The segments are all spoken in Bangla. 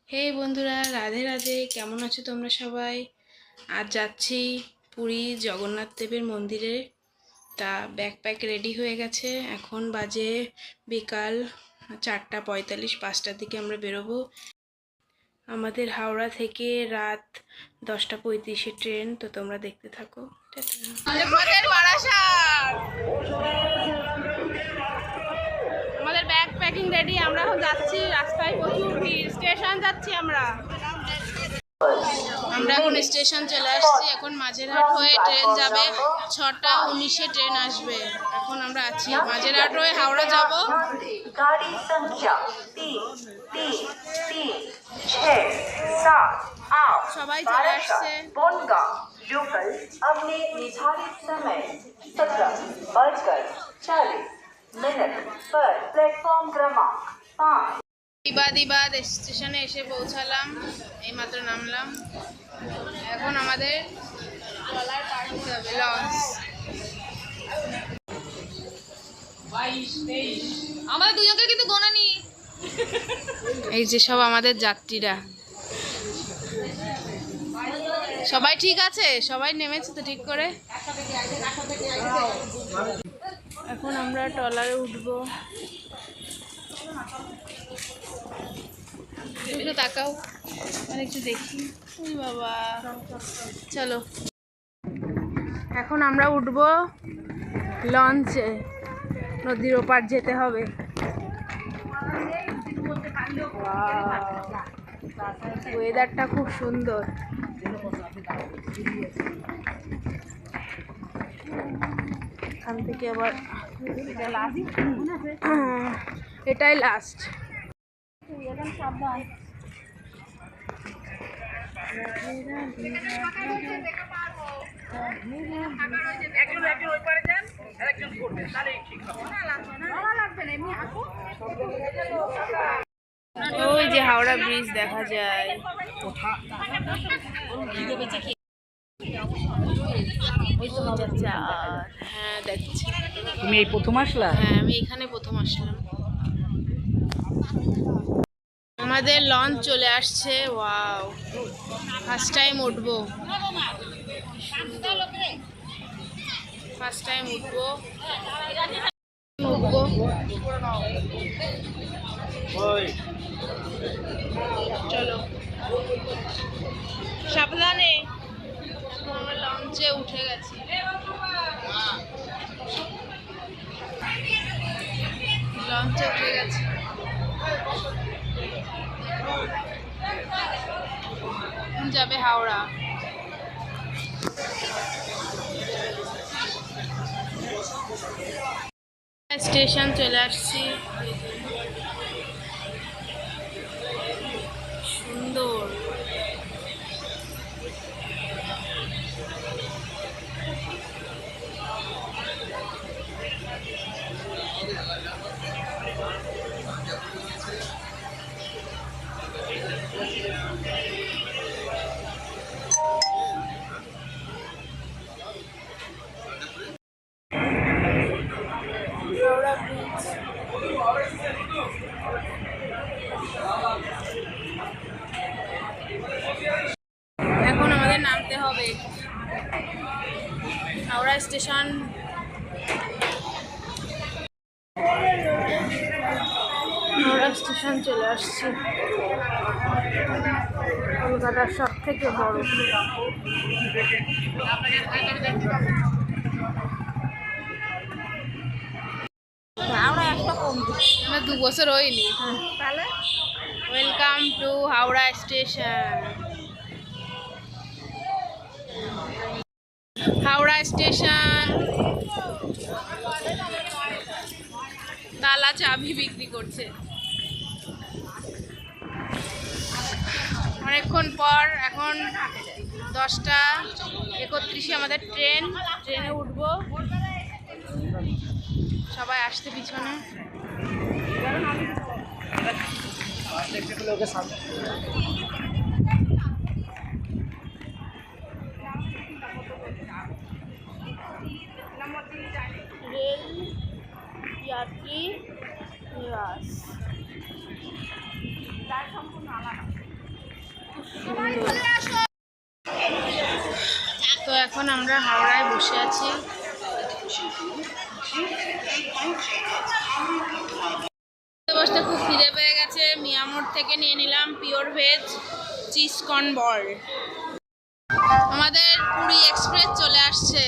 হে বন্ধুরা, রাধে রাধে। কেমন আছো তোমরা সবাই? আজ যাচ্ছি পুরী জগন্নাথ দেবের মন্দিরে। তা ব্যাকপ্যাক রেডি হয়ে গেছে। এখন বাজে বিকাল 4:45, 5টার দিকে আমরা বেরোবো। আমাদের হাওড়া থেকে রাত 10:35-এ ট্রেন। তো তোমরা দেখতে থাকো। আমাদের ব্যাগ প্যাকিং রেডি। আমরা এখন যাচ্ছি, রাস্তায় প্রচুর ভিড়। স্টেশন যাচ্ছি আমরা এখন স্টেশন চলে আসছি। এখন মাঝেরহাট হয়ে ট্রেন যাবে। 6:19-এ ট্রেন আসবে। এখন আমরা আছি মাঝেরহাট হয়ে হাওড়া যাব। गाड़ी संख्या 3-3-6-7 সবাই চলে আসছে। बनगांव लोकल अपने निर्धारित समय 17:40 पर प्लेटफॉर्म क्रमांक 5 ইবাদ স্টেশনে এসে পৌঁছালাম। এইমাত্র নামলাম। এখন আমাদের ট্রলার পার হতে হবে, লঞ্চ। আমাদের দুজনকে কিন্তু গোনা নি। এই যে সব আমাদের যাত্রীরা। সবাই ঠিক আছে? সবাই নেমেছে তো ঠিক করে? এখন আমরা ট্রলারে উঠবো। একটু তাকাও, আর একটু দেখি। ওই বাবা, চলো। এখন আমরা উঠবো লঞ্চে। নদীর ওপার যেতে হবে। ওয়েদারটা খুব সুন্দর। এখান থেকে আবার এটাই লাস্ট। ওই যে হাওড়া ব্রিজ দেখা যায়। হ্যাঁ, দেখছি। তুমি এই প্রথম আসলা? হ্যাঁ, আমি এখানে প্রথম আসলাম। আমাদের লঞ্চ চলে আসছে। ওয়াও, ফার্স্ট টাইম উঠবো। চলো, সাবধানে। আমরা লঞ্চে উঠে গেছি। যাবে হাওড়া। স্টেশন চলে আসছি। সুন্দর। এখন আমাদের নামতে হবে হাওড়া স্টেশন। হাওড়া স্টেশন চলে আসছি। কলকাতার সব থেকে বড়। আমরা 2 বছর হয়নি। Welcome to Howrah station. Howrah station. তালা চাবি বিক্রি করছে। অনেকক্ষণ পর এখন 10:31-এ আমাদের ট্রেনে উঠবো। সবাই আসতে পিছনে। রেল यात्री निवास। সম্পূর্ণ আলাদা। সুন্দর। তো এখন আমরা হাওড়ায় বসে আছি। বসতে খুব খিদে পেয়ে গেছে। মিয়ামোড় থেকে নিয়ে নিলাম pure veg cheese corn ball. আমাদের পুরী এক্সপ্রেস চলে আসছে।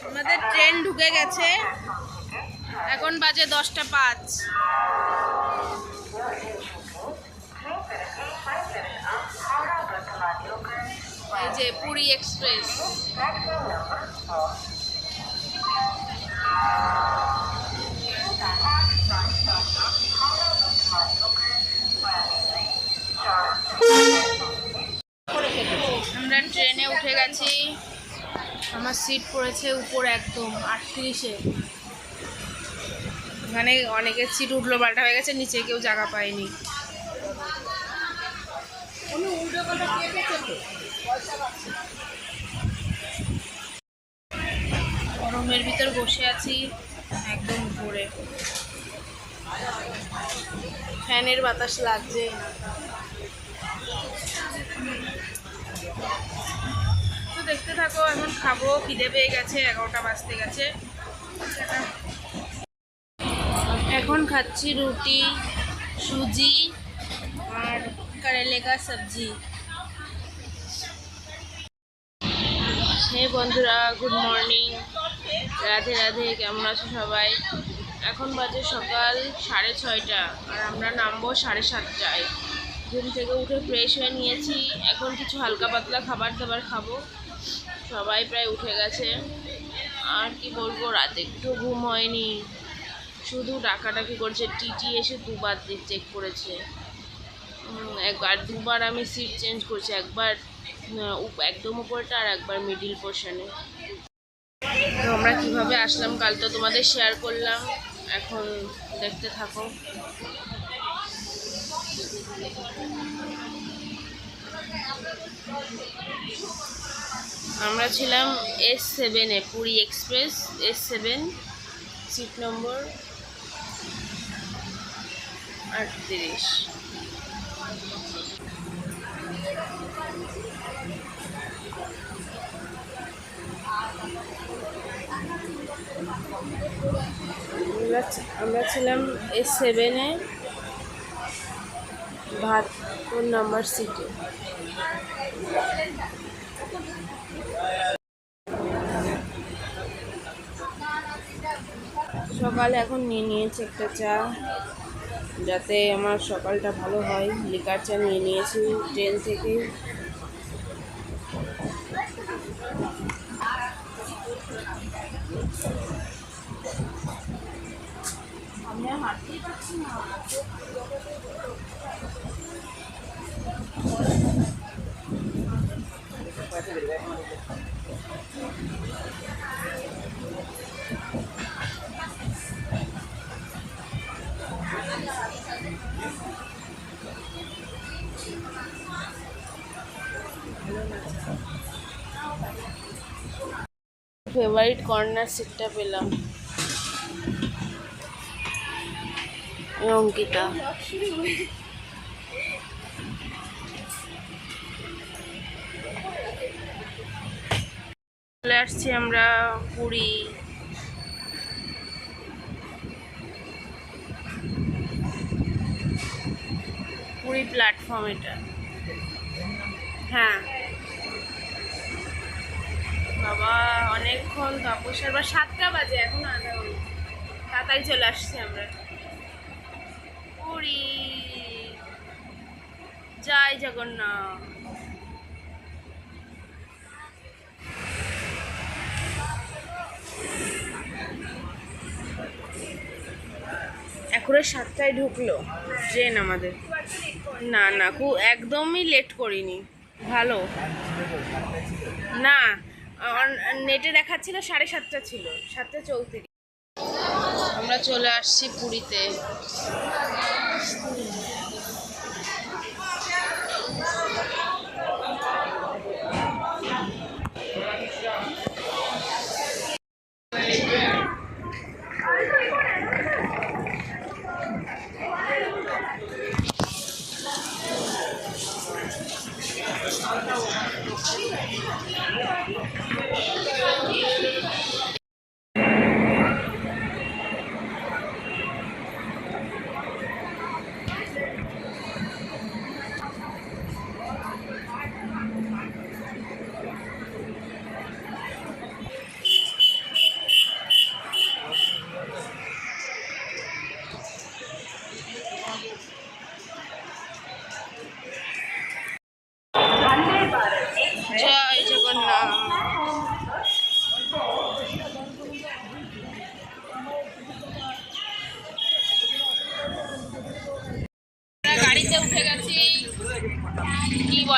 আমাদের ট্রেন ঢুকে গেছে। এখন বাজে 10:05। এই যে পুরী এক্সপ্রেস। আমরা ট্রেনে উঠে গেছি। আমার সিট পড়েছে উপর একদম 38-এ। মানে অনেকের সিট উঠলো পাল্টা হয়ে গেছে, নিচে কেউ জায়গা পায়নি। গরমের ভিতর বসে আছি একদম উপরে, ফ্যানের বাতাস লাগছে। তো দেখতে থাকো। এখন খাবো, খিদে পেয়ে গেছে, 11টা বাজতে গেছে। এখন খাচ্ছি রুটি, সুজি আর করেলে কা সবজি। হে বন্ধুরা, গুড মর্নিং, রাধে রাধে। কেমন আছো সবাই? এখন বাজে সকাল 6:30 আর আমরা নামবো 7:30টায়। ঘুম থেকে উঠে ফ্রেশ হয়ে নিয়েছি। এখন কিছু হালকা পাতলা খাবার দাবার খাবো। সবাই প্রায় উঠে গেছে। আর কি বলবো, রাতে একটু ঘুম হয়নি, শুধু ডাকাডাকি করছে। টিটি এসে দুবার চেক করেছে। দুবার আমি সিট চেঞ্জ করছি, একবার একদম উপরটা আর একবার মিডিল পোর্শনে। তো আমরা কীভাবে আসলাম কাল তো তোমাদের শেয়ার করলাম, এখন দেখতে থাকো। আমরা ছিলাম S7-এ, Puri express S7, seat number 38। আমরা ছিলাম S7-এ, 72 নম্বর সিটে। সকালে এখন নিয়ে নিয়েছি একটা চা, যাতে আমার সকালটা ভালো হয়। লিকার চা নিয়ে নিয়েছি ট্রেন থেকে। আমি আর হাঁটতেই পারছি না। ফেভারিট কর্নার সিটটা পেলাম। অঙ্কিতা চলে আসছি আমরা পুরী। পুরী প্ল্যাটফর্ম এটা। হ্যাঁ বাবা, অনেকক্ষণ তাপস, আর 7টা বাজে, এখন আধা ঘন্টা। তাড়াতাড়ি চলে আসছি আমরা পুরী। জয় জগন্নাথ। এখনো 7টায় ঢুকলো ট্রেন আমাদের। না না, খুব একদমই লেট করিনি, ভালো না। নেটে দেখাচ্ছিল 7:30 ছিল, 7:34। আমরা চলে আসছি পুরীতে।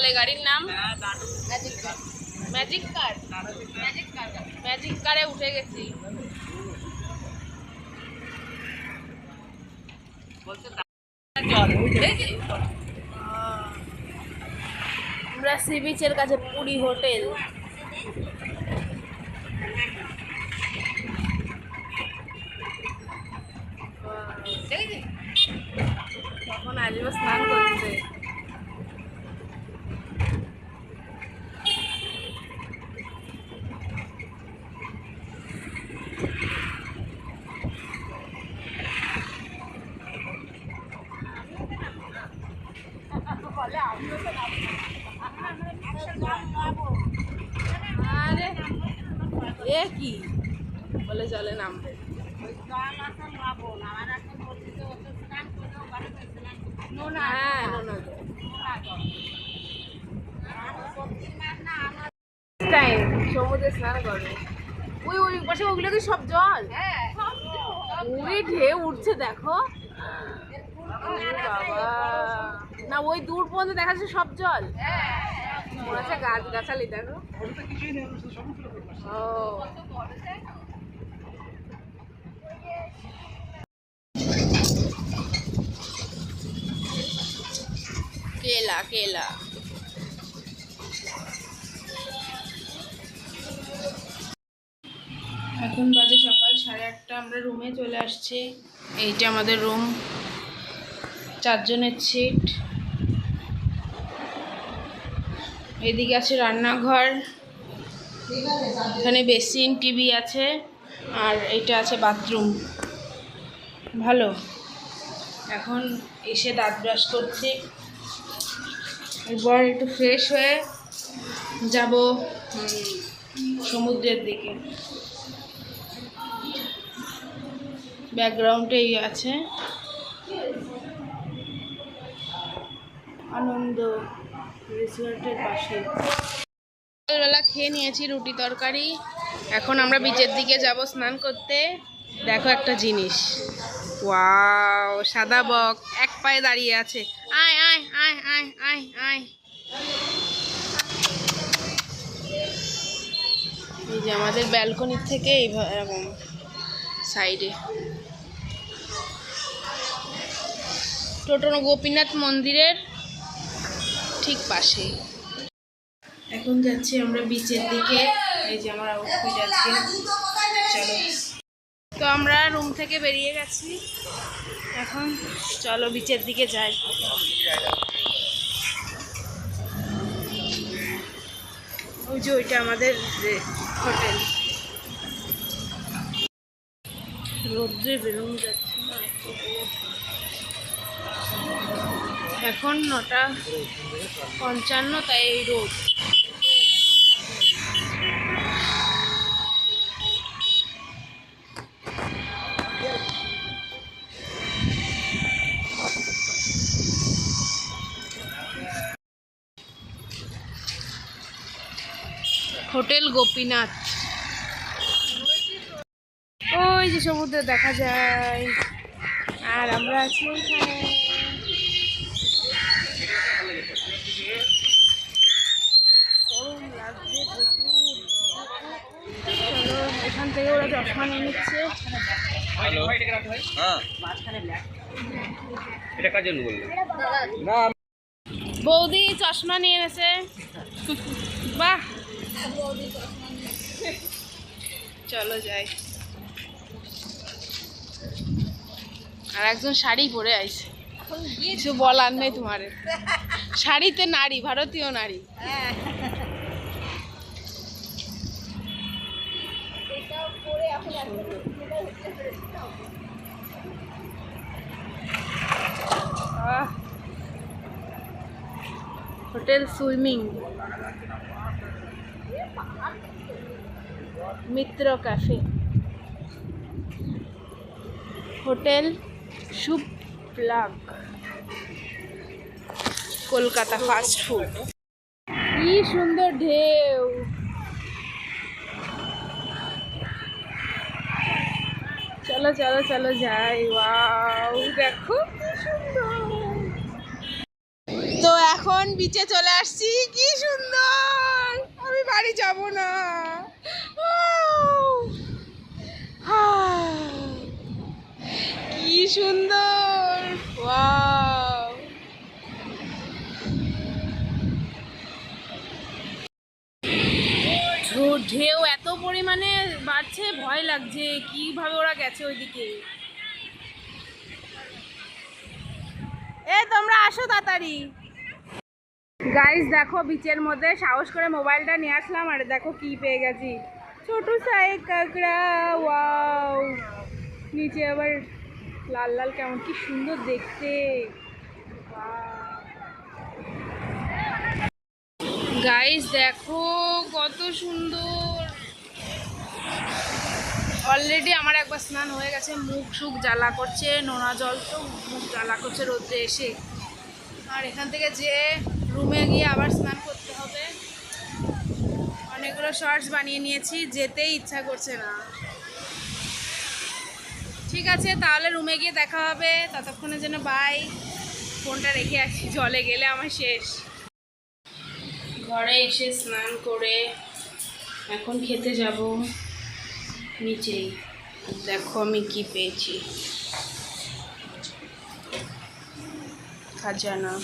বলে গাড়ির নাম? ম্যাজিক কার। ম্যাজিক কারে উঠে গেছি। আমরা সি বিচের কাছে পুরী হোটেল। তখন আজীব স্নান করছে। আরে এ কি বলে জলে নামবে। হ্যাঁ টাইম সমুদ্রে স্নান করবে। ওই ওই পাশে ওগুলো কি সব জল? ওই ঢেউ উঠছে দেখো। বাবা না, ওই দূর পর্যন্ত দেখা যাচ্ছে সব জল। মনে হচ্ছে গাছ গাছালি দেখো। ও কেলা কেলা। এখন বাজে সকাল 8:30। আমরা রুমে চলে আসছি। এইটা আমাদের রুম, 4 জনের সিট। এদিকে আছে রান্নাঘর, এখানে বেসিন, টিভি আছে, আর এইটা আছে বাথরুম। ভালো। এখন এসে দাঁত ব্রাশ করছি, এরপর একটু ফ্রেশ হয়ে যাব সমুদ্রের দিকে। ব্যাকগ্রাউন্ডে এই আছে আনন্দ রিসোর্টের পাশে। সকালবেলা খেয়ে নিয়েছি রুটি তরকারি। এখন আমরা বিচের দিকে যাব স্নান করতে। দেখো একটা জিনিস, ওয়াও, সাদা বক এক পায়ে দাঁড়িয়ে আছে। আয় আয় আয় আয় আয় আয়। এই যে আমাদের ব্যালকনির থেকে এরকম সাইডে টোটো গোপীনাথ মন্দিরের ঠিক পাশে। এখন যাচ্ছি আমরা বিচের দিকে। এই যে আমার আউটফিট আজকে। চলো, তো আমরা রুম থেকে বেরিয়ে গেছি, এখন চলো বিচের দিকে যাই। ওই যে ওইটা আমাদের হোটেল। রোদ্রে বেরোনো যাচ্ছে না, এখন 9:55, তাই এই রোদ। হোটেল গোপীনাথ। ওই যে সমুদ্র দেখা যায়, আর আমরা আছি ওইখানে। গরম লাগছে প্রচুর। চলো, এখান থেকে ওরা চশমা নিয়ে নিচ্ছে। বৌদি চশমা নিয়ে এনেছে, বাহ। চলো যাই। আর একজন শাড়ি পরে আইছে, কিছু বলার নেই তোমার। শাড়িতে নারী, ভারতীয় নারী। হোটেল সুইমিং, মিত্র ক্যাফে, হোটেল শুভ প্লাগ, কলকাতা ফাস্ট ফুড। কি সুন্দর ঢেউ। চলো চলো চলো যাই। ওয়াও, দেখো কি সুন্দর। তো এখন বিচে চলে আসছি, কি সুন্দর, আমি বাড়ি যাব না। কি সুন্দর, ওয়াও। ঢেউ এত পরিমাণে বাড়ছে, ভয় লাগছে, কিভাবে ওরা গেছে ওইদিকে। তোমরা আসো তাড়াতাড়ি। গাইস দেখো, বিচের মধ্যে সাহস করে মোবাইলটা নিয়ে আসলাম, আর দেখো কি পেয়ে গেছি, ছোট সাই কাঁকড়া। ওয়াও, নিচে আবার লাল লাল, কেমন কি সুন্দর দেখতে। গাইস দেখো কত সুন্দর। অলরেডি আমার একবার স্নান হয়ে গেছে, মুখ সুখ জ্বালা করছে, নোনা জল তো মুখ জ্বালা করছে রোদ্রে এসে। আর এখান থেকে যে রুমে গিয়ে আবার স্নান করতে হবে। অনেকগুলো শর্টস বানিয়ে নিয়েছি, যেতেই ইচ্ছা করছে না। ঠিক আছে, তাহলে রুমে গিয়ে দেখা হবে, ততক্ষণে যেন বাই। ফোনটা রেখে আসি, জলে গেলে আমার শেষ। ঘরে এসে স্নান করে এখন খেতে যাব নিচেই। দেখো আমি কি পেয়েছি, খাজানা।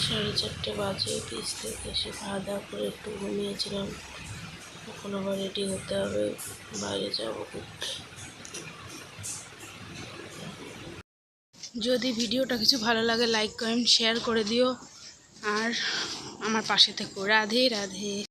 সাড়ে 4টে বাজে, পিস থেকে এসে খাওয়া দাওয়া করে একটু ঘুমিয়েছিলাম। এখন আবার রেডি হতে হবে, বাইরে যাবো ঘুরতে। যদি ভিডিওটা কিছু ভালো লাগে লাইক কমেন্ট শেয়ার করে দিও, আর আমার পাশে থেকো। রাধে রাধে।